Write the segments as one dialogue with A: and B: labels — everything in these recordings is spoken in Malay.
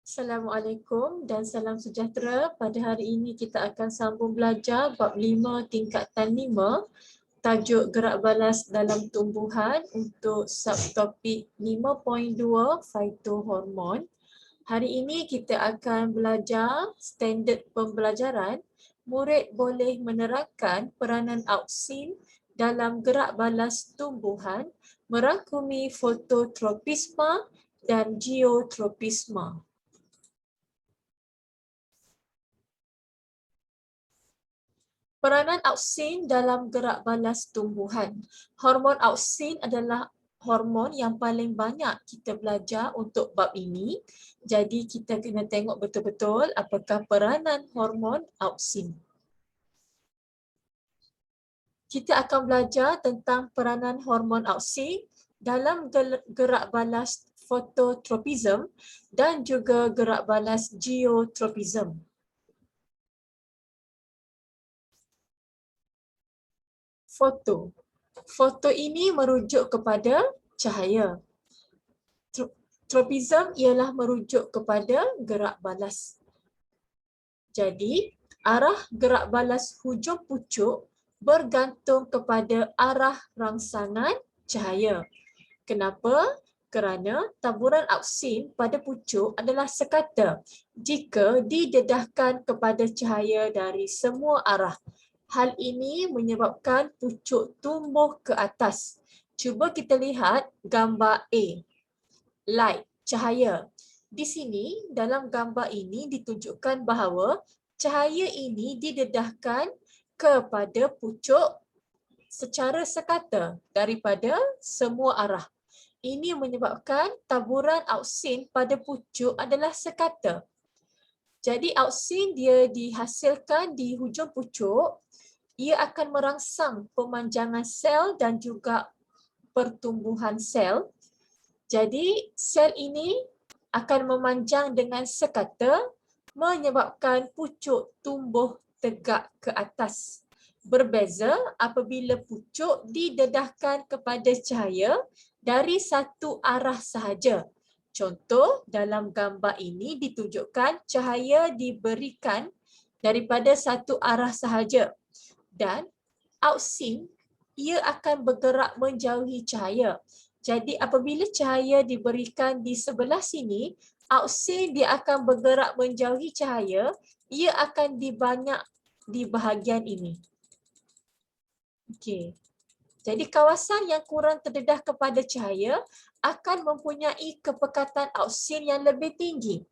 A: Assalamualaikum dan salam sejahtera. Pada hari ini kita akan sambung belajar bab 5 tingkatan 5, tajuk gerak balas dalam tumbuhan untuk subtopik 5.2 phytohormon. Hari ini kita akan belajar standard pembelajaran. Murid boleh menerangkan peranan auksin dalam gerak balas tumbuhan merangkumi fototropisma dan geotropisma. Peranan auksin dalam gerak balas tumbuhan. Hormon auksin adalah hormon yang paling banyak kita belajar untuk bab ini. Jadi kita kena tengok betul-betul apakah peranan hormon auksin. Kita akan belajar tentang peranan hormon auksin dalam gerak balas fototropism dan juga gerak balas geotropism. Foto. Foto ini merujuk kepada cahaya. Tropism ialah merujuk kepada gerak balas. Jadi, arah gerak balas hujung pucuk bergantung kepada arah rangsangan cahaya. Kenapa? Kerana taburan auksin pada pucuk adalah sekata jika didedahkan kepada cahaya dari semua arah. Hal ini menyebabkan pucuk tumbuh ke atas. Cuba kita lihat gambar A. Light, cahaya. Di sini, dalam gambar ini ditunjukkan bahawa cahaya ini didedahkan kepada pucuk secara sekata daripada semua arah. Ini menyebabkan taburan auksin pada pucuk adalah sekata. Jadi auksin dia dihasilkan di hujung pucuk. Ia akan merangsang pemanjangan sel dan juga pertumbuhan sel. Jadi, sel ini akan memanjang dengan sekata menyebabkan pucuk tumbuh tegak ke atas. Berbeza apabila pucuk didedahkan kepada cahaya dari satu arah sahaja. Contoh, dalam gambar ini ditunjukkan cahaya diberikan daripada satu arah sahaja. Dan auksin ia akan bergerak menjauhi cahaya. Jadi apabila cahaya diberikan di sebelah sini, auksin dia akan bergerak menjauhi cahaya, ia akan dibanyak di bahagian ini. Okey. Jadi kawasan yang kurang terdedah kepada cahaya akan mempunyai kepekatan auksin yang lebih tinggi.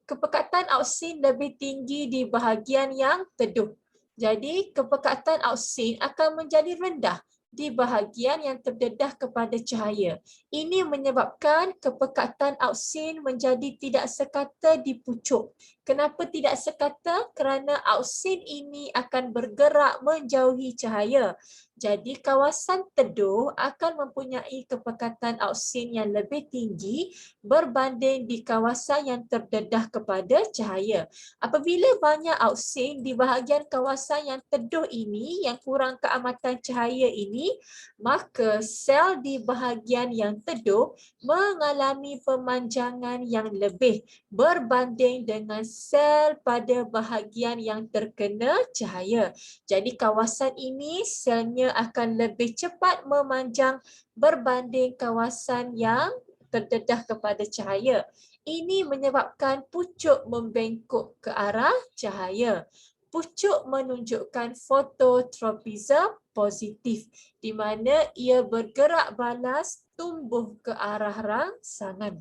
A: Kepekatan auksin lebih tinggi di bahagian yang teduh. Jadi kepekatan auksin akan menjadi rendah di bahagian yang terdedah kepada cahaya. Ini menyebabkan kepekatan auksin menjadi tidak sekata di pucuk. Kenapa tidak sekata? Kerana auksin ini akan bergerak menjauhi cahaya. Jadi kawasan teduh akan mempunyai kepekatan auksin yang lebih tinggi berbanding di kawasan yang terdedah kepada cahaya. Apabila banyak auksin di bahagian kawasan yang teduh ini, yang kurang keamatan cahaya ini, maka sel di bahagian yang teduh mengalami pemanjangan yang lebih berbanding dengan sel pada bahagian yang terkena cahaya. Jadi kawasan ini selnya akan lebih cepat memanjang berbanding kawasan yang terdedah kepada cahaya. Ini menyebabkan pucuk membengkok ke arah cahaya. Pucuk menunjukkan fototropism positif di mana ia bergerak balas tumbuh ke arah rangsangan.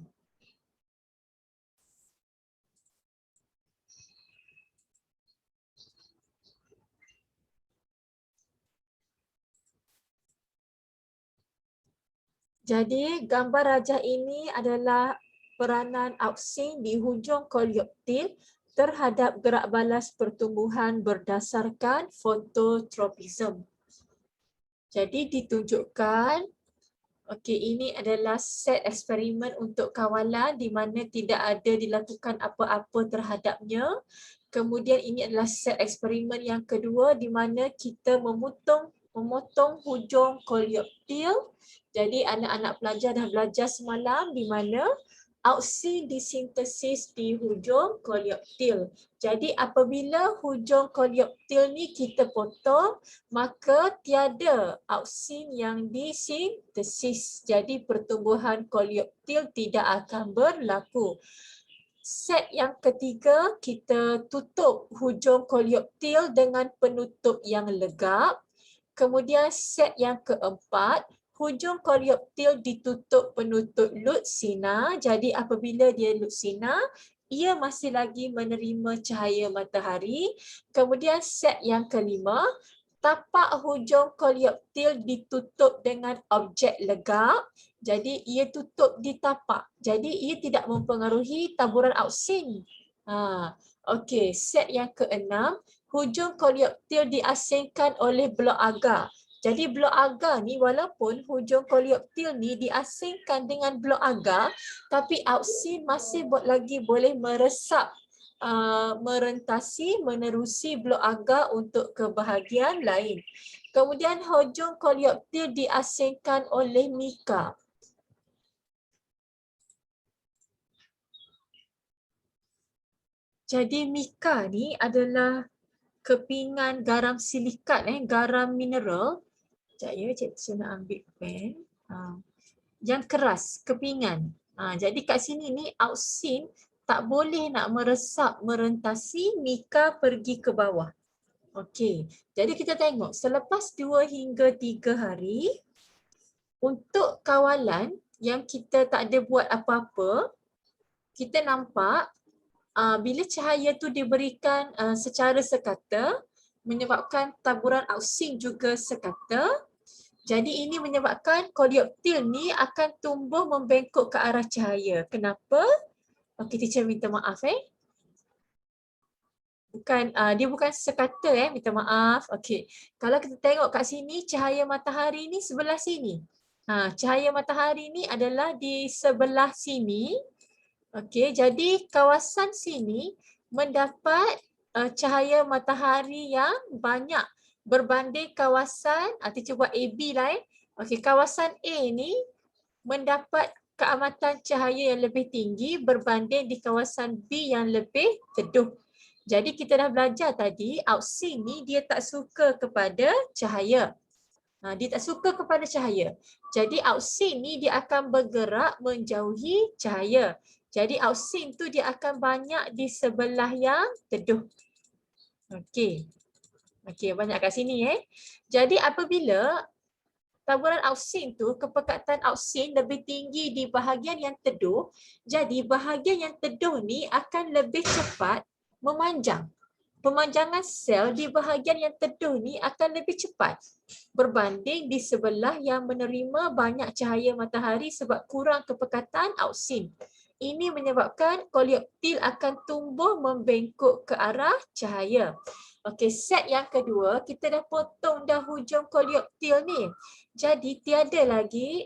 A: Jadi gambar rajah ini adalah peranan auksin di hujung koleoptil terhadap gerak balas pertumbuhan berdasarkan fototropism. Jadi ditunjukkan, okey, ini adalah set eksperimen untuk kawalan di mana tidak ada dilakukan apa-apa terhadapnya. Kemudian ini adalah set eksperimen yang kedua di mana kita memotong hujung koleoptil. Jadi anak-anak pelajar dah belajar semalam di mana Auksin disintesis di hujung koleoptil. Jadi apabila hujung koleoptil ni kita potong, maka tiada auksin yang disintesis. Jadi pertumbuhan koleoptil tidak akan berlaku. Set yang ketiga, kita tutup hujung koleoptil dengan penutup yang legap. Kemudian set yang keempat, hujung koleoptil ditutup penutup lutsina. Jadi apabila dia lutsina, ia masih lagi menerima cahaya matahari. Kemudian set yang kelima, tapak hujung koleoptil ditutup dengan objek legap. Jadi ia tutup di tapak. Jadi ia tidak mempengaruhi taburan auksin. Okey, set yang keenam, hujung koleoptil diasingkan oleh blok agar. Jadi blok agar ni walaupun hujung koleoptil ni diasingkan dengan blok agar, tapi auksin masih lagi boleh meresap, merentasi, menerusi blok agar untuk ke bahagian lain. Kemudian hujung koleoptil diasingkan oleh mika. Jadi mika ni adalah kepingan garam silikat, garam mineral. Sekejap ya, cikgu nak ambil pen. Yang keras, kepingan. Jadi kat sini ni auksin tak boleh nak meresap, merentasi, mika pergi ke bawah. Okey, jadi kita tengok selepas 2 hingga 3 hari, untuk kawalan yang kita tak ada buat apa-apa, kita nampak bila cahaya tu diberikan secara sekata, menyebabkan taburan auksin juga sekata. Jadi ini menyebabkan koleoptil ni akan tumbuh membengkok ke arah cahaya. Kenapa? Okey, teacher minta maaf Bukan, dia bukan sekata minta maaf. Okey. Kalau kita tengok kat sini, cahaya matahari ni sebelah sini. Cahaya matahari ni adalah di sebelah sini. Okey, jadi kawasan sini mendapat cahaya matahari yang banyak berbanding kawasan, teacher buat AB lah Okey, kawasan A ni mendapat keamatan cahaya yang lebih tinggi berbanding di kawasan B yang lebih teduh. Jadi kita dah belajar tadi, auksin ni dia tak suka kepada cahaya. Dia tak suka kepada cahaya. Jadi auksin ni dia akan bergerak menjauhi cahaya. Jadi auksin tu dia akan banyak di sebelah yang teduh. Okey. Okey, banyak kat sini Jadi apabila taburan auksin tu, kepekatan auksin lebih tinggi di bahagian yang teduh, jadi bahagian yang teduh ni akan lebih cepat memanjang. Pemanjangan sel di bahagian yang teduh ni akan lebih cepat berbanding di sebelah yang menerima banyak cahaya matahari sebab kurang kepekatan auksin. Ini menyebabkan koleoptil akan tumbuh membengkok ke arah cahaya. Okey, set yang kedua, kita dah potong dah hujung koleoptil ni. Jadi tiada lagi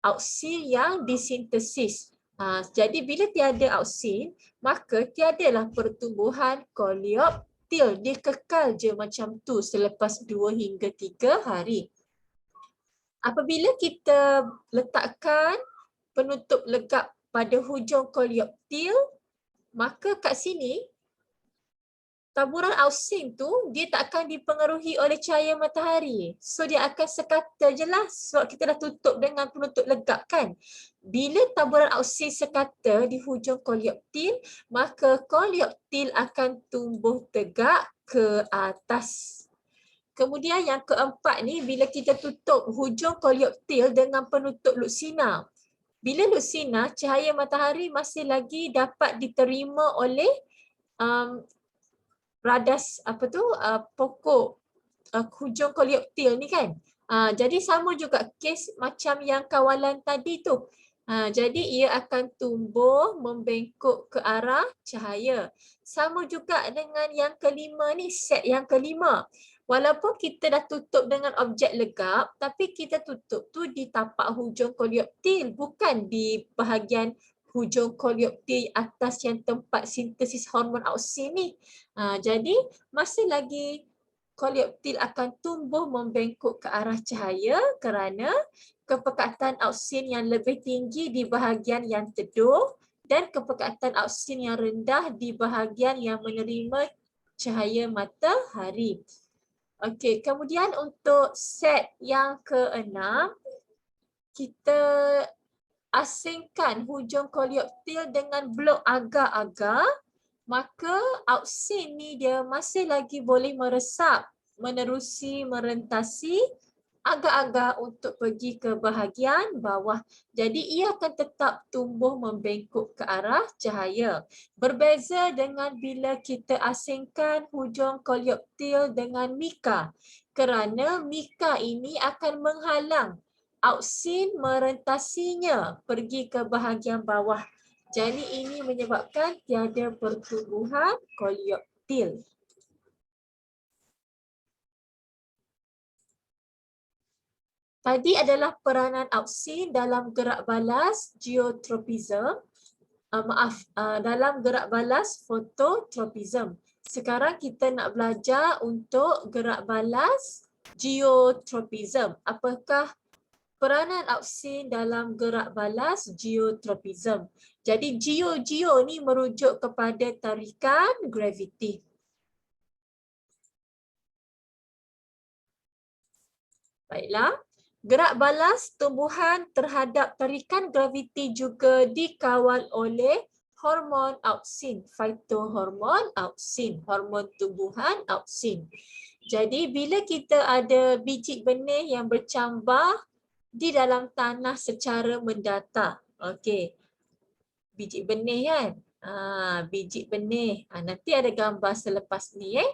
A: auksin yang disintesis. Jadi bila tiada auksin, maka tiadalah pertumbuhan koleoptil. Dia kekal je macam tu selepas 2 hingga 3 hari. Apabila kita letakkan penutup legap pada hujung koleoptil, maka kat sini taburan auksin tu dia tak akan dipengaruhi oleh cahaya matahari. So dia akan sekata je lah sebab kita dah tutup dengan penutup legap kan. Bila taburan auksin sekata di hujung koleoptil, maka koleoptil akan tumbuh tegak ke atas. Kemudian yang keempat ni, bila kita tutup hujung koleoptil dengan penutup lutsina. Bila lutsina, cahaya matahari masih lagi dapat diterima oleh radas pokok hujung koleoptil ni kan. Jadi sama juga kes macam yang kawalan tadi tu. Jadi ia akan tumbuh membengkok ke arah cahaya. Sama juga dengan yang kelima ni, set yang kelima. Walaupun kita dah tutup dengan objek legap, tapi kita tutup tu di tapak hujung koleoptil, bukan di bahagian hujung koleoptil atas yang tempat sintesis hormon auksin ni. Jadi masih lagi koleoptil akan tumbuh membengkok ke arah cahaya kerana kepekatan auksin yang lebih tinggi di bahagian yang teduh dan kepekatan auksin yang rendah di bahagian yang menerima cahaya matahari. Okey, kemudian untuk set yang keenam, kita asingkan hujung koleoptil dengan blok agar-agar, maka auksin ni dia masih lagi boleh meresap, menerusi, merentasi agar-agar untuk pergi ke bahagian bawah. Jadi ia akan tetap tumbuh membengkok ke arah cahaya. Berbeza dengan bila kita asingkan hujung koleoptil dengan mika. Kerana mika ini akan menghalang auksin merentasinya pergi ke bahagian bawah. Jadi ini menyebabkan tiada pertumbuhan koleoptil. Tadi adalah peranan auksin dalam gerak balas geotropism, dalam gerak balas fototropism. Sekarang kita nak belajar untuk gerak balas geotropism. Apakah peranan auksin dalam gerak balas geotropism? Jadi geo ni merujuk kepada tarikan graviti. Baiklah. Gerak balas tumbuhan terhadap tarikan graviti juga dikawal oleh hormon auksin, phytohormon auksin, hormon tumbuhan auksin. Jadi bila kita ada biji benih yang bercambah di dalam tanah secara mendatar. Okey. Biji benih kan? Biji benih. Nanti ada gambar selepas ni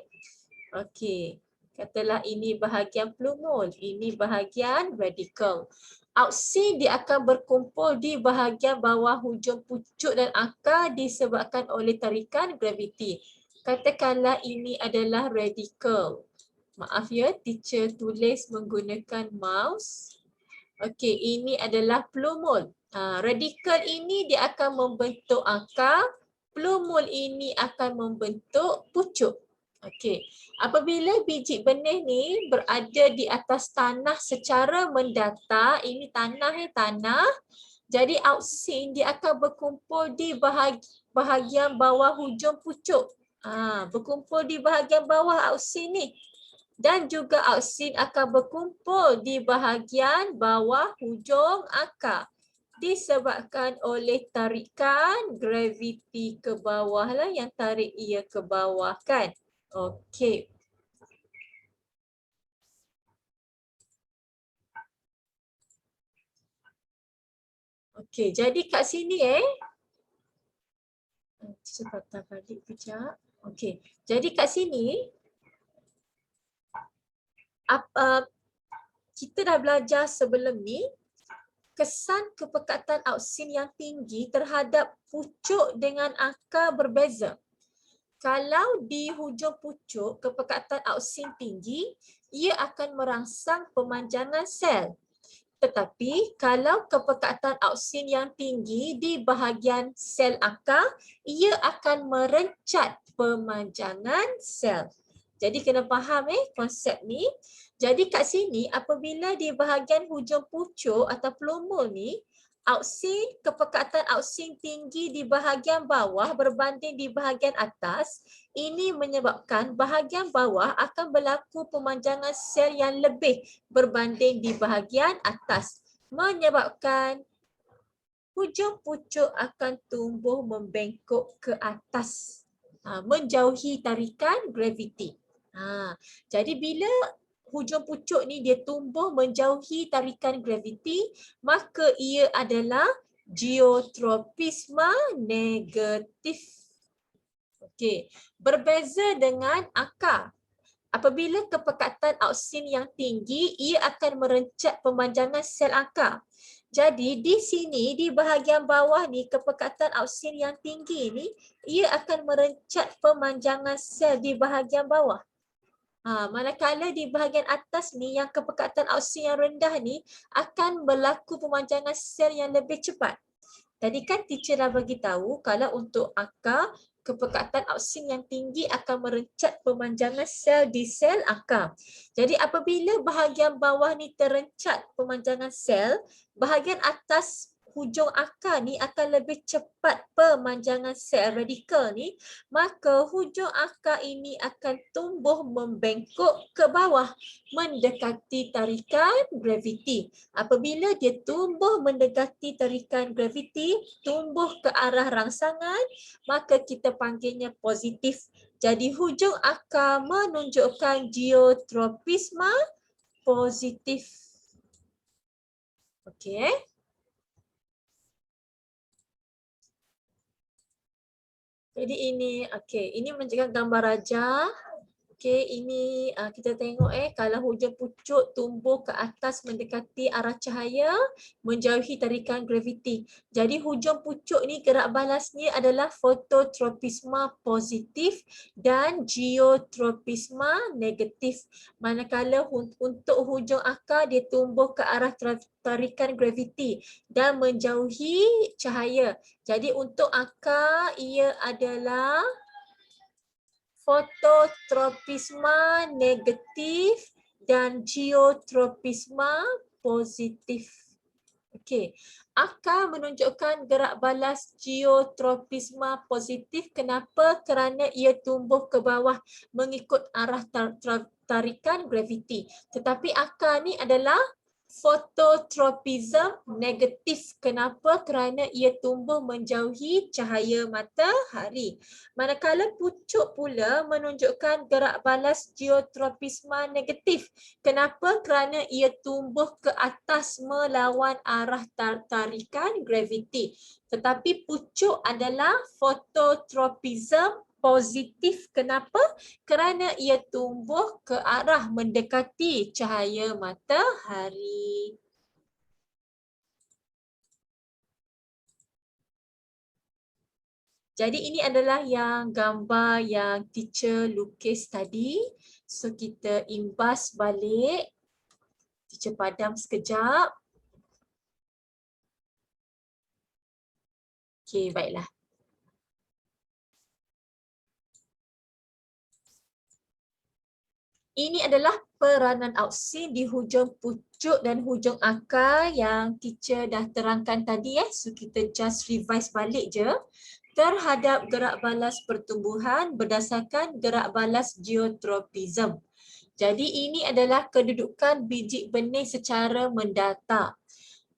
A: Okey. Katalah ini bahagian plumul, ini bahagian radikel. Auksin dia akan berkumpul di bahagian bawah hujung pucuk dan akar disebabkan oleh tarikan graviti. Katakanlah ini adalah radikel. Maaf ya, teacher tulis menggunakan mouse. Okey, ini adalah plumul. Radikel ini dia akan membentuk akar, plumul ini akan membentuk pucuk. Okey, apabila biji benih ni berada di atas tanah secara mendatar, ini tanah jadi auksin dia akan berkumpul di bahagian bawah hujung pucuk. Berkumpul di bahagian bawah auksin ni. Dan juga auksin akan berkumpul di bahagian bawah hujung akar. Disebabkan oleh tarikan graviti ke bawah lah yang tarik ia ke bawah kan. Okey. Okey, jadi kat sini saya patah balik kejap. Okey, jadi kat sini kita dah belajar sebelum ni kesan kepekatan auksin yang tinggi terhadap pucuk dengan akar berbeza. Kalau di hujung pucuk kepekatan auksin tinggi, ia akan merangsang pemanjangan sel. Tetapi kalau kepekatan auksin yang tinggi di bahagian sel akar, ia akan merencat pemanjangan sel. Jadi kena faham konsep ni. Jadi kat sini apabila di bahagian hujung pucuk atau plumul ni, auksin, kepekatan auksin tinggi di bahagian bawah berbanding di bahagian atas, ini menyebabkan bahagian bawah akan berlaku pemanjangan sel yang lebih berbanding di bahagian atas, menyebabkan hujung pucuk akan tumbuh membengkok ke atas, menjauhi tarikan graviti. Jadi bila hujung pucuk ni dia tumbuh menjauhi tarikan graviti, maka ia adalah geotropisme negatif. Okey, berbeza dengan akar. Apabila kepekatan auksin yang tinggi, ia akan merencat pemanjangan sel akar. Jadi di sini di bahagian bawah ni kepekatan auksin yang tinggi ni ia akan merencat pemanjangan sel di bahagian bawah. Manakala di bahagian atas ni yang kepekatan auksin yang rendah ni akan berlaku pemanjangan sel yang lebih cepat. Tadi kan teacher dah bagi tahu kalau untuk akar Kepekatan auksin yang tinggi akan merencat pemanjangan sel di sel akar. Jadi apabila bahagian bawah ni terencat pemanjangan sel, bahagian atas hujung akar ni akan lebih cepat pemanjangan sel radikal ni, maka hujung akar ini akan tumbuh membengkok ke bawah mendekati tarikan graviti. Apabila dia tumbuh mendekati tarikan graviti, tumbuh ke arah rangsangan, maka kita panggilnya positif. Jadi hujung akar menunjukkan geotropisma positif. Okey. Jadi ini ini menunjukkan gambar raja. Ini kita tengok kalau hujung pucuk tumbuh ke atas mendekati arah cahaya, menjauhi tarikan graviti. Jadi hujung pucuk ni gerak balasnya adalah fototropisma positif dan geotropisma negatif. Manakala untuk hujung akar dia tumbuh ke arah tarikan graviti dan menjauhi cahaya. Jadi untuk akar ia adalah fototropisma negatif dan geotropisma positif. Okey, akar menunjukkan gerak balas geotropisma positif. Kenapa? Kerana ia tumbuh ke bawah mengikut arah tarikan graviti. Tetapi akar ni adalah fototropism negatif. Kenapa? Kerana ia tumbuh menjauhi cahaya matahari. Manakala pucuk pula menunjukkan gerak balas geotropisma negatif. Kenapa? Kerana ia tumbuh ke atas melawan arah tarikan graviti. Tetapi pucuk adalah fototropism positif. Kenapa? Kerana ia tumbuh ke arah mendekati cahaya matahari. Jadi ini adalah yang gambar yang teacher lukis tadi. So kita imbas balik. Teacher padam sekejap. Okey, baiklah. Ini adalah peranan auksin di hujung pucuk dan hujung akar yang teacher dah terangkan tadi. So kita just revise balik je. Terhadap gerak balas pertumbuhan berdasarkan gerak balas geotropism. Jadi ini adalah kedudukan biji benih secara mendatar.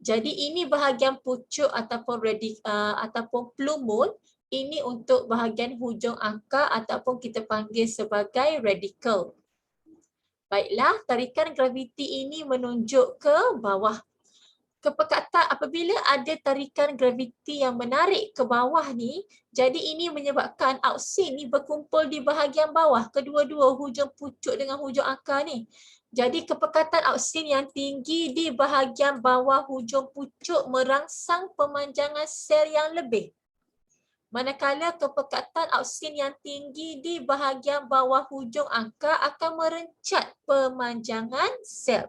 A: Jadi ini bahagian pucuk ataupun plumul. Ini untuk bahagian hujung akar ataupun kita panggil sebagai radical. Baiklah, tarikan graviti ini menunjuk ke bawah. Kepekatan apabila ada tarikan graviti yang menarik ke bawah ni, jadi ini menyebabkan auksin ni berkumpul di bahagian bawah, kedua-dua hujung pucuk dengan hujung akar ni. Jadi kepekatan auksin yang tinggi di bahagian bawah hujung pucuk merangsang pemanjangan sel yang lebih. Manakala kepekatan auksin yang tinggi di bahagian bawah hujung akar akan merencat pemanjangan sel.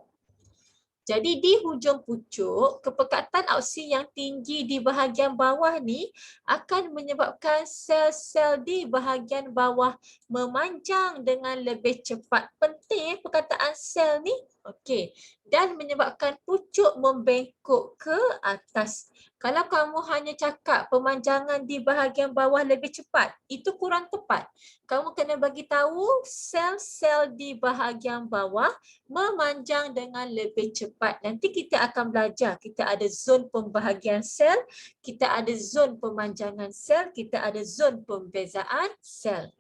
A: Jadi di hujung pucuk, kepekatan auksin yang tinggi di bahagian bawah ni akan menyebabkan sel-sel di bahagian bawah memanjang dengan lebih cepat. Penting perkataan sel ni. Okey. Dan menyebabkan pucuk membengkok ke atas. Kalau kamu hanya cakap pemanjangan di bahagian bawah lebih cepat, itu kurang tepat. Kamu kena bagi tahu sel-sel di bahagian bawah memanjang dengan lebih cepat. Nanti kita akan belajar. Kita ada zon pembahagian sel, kita ada zon pemanjangan sel, kita ada zon pembezaan sel.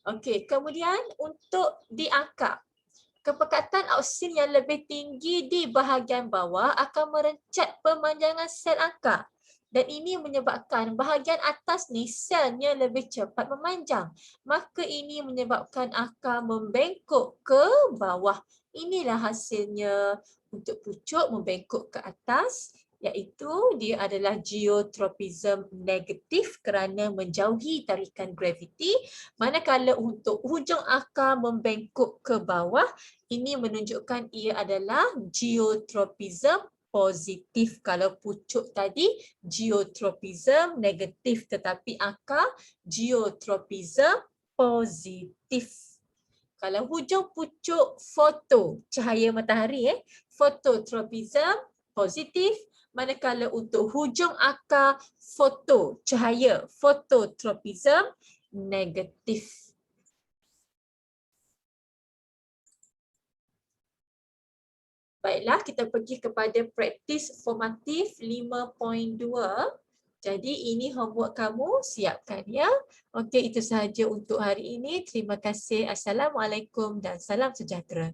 A: Okey, kemudian untuk di akar. Kepekatan auksin yang lebih tinggi di bahagian bawah akan merencat pemanjangan sel akar. Dan ini menyebabkan bahagian atas ni selnya lebih cepat memanjang. Maka ini menyebabkan akar membengkok ke bawah. Inilah hasilnya untuk pucuk membengkok ke atas, iaitu dia adalah geotropism negatif kerana menjauhi tarikan graviti. Manakala untuk hujung akar membengkok ke bawah, ini menunjukkan ia adalah geotropism positif. Kalau pucuk tadi geotropism negatif, tetapi akar geotropism positif. Kalau hujung pucuk foto, cahaya matahari, fototropism positif. Manakala untuk hujung akar foto, cahaya, fototropism negatif. Baiklah, kita pergi kepada praktis formatif 5.2. Jadi ini homework kamu, siapkan ya. Okey, itu sahaja untuk hari ini. Terima kasih. Assalamualaikum dan salam sejahtera.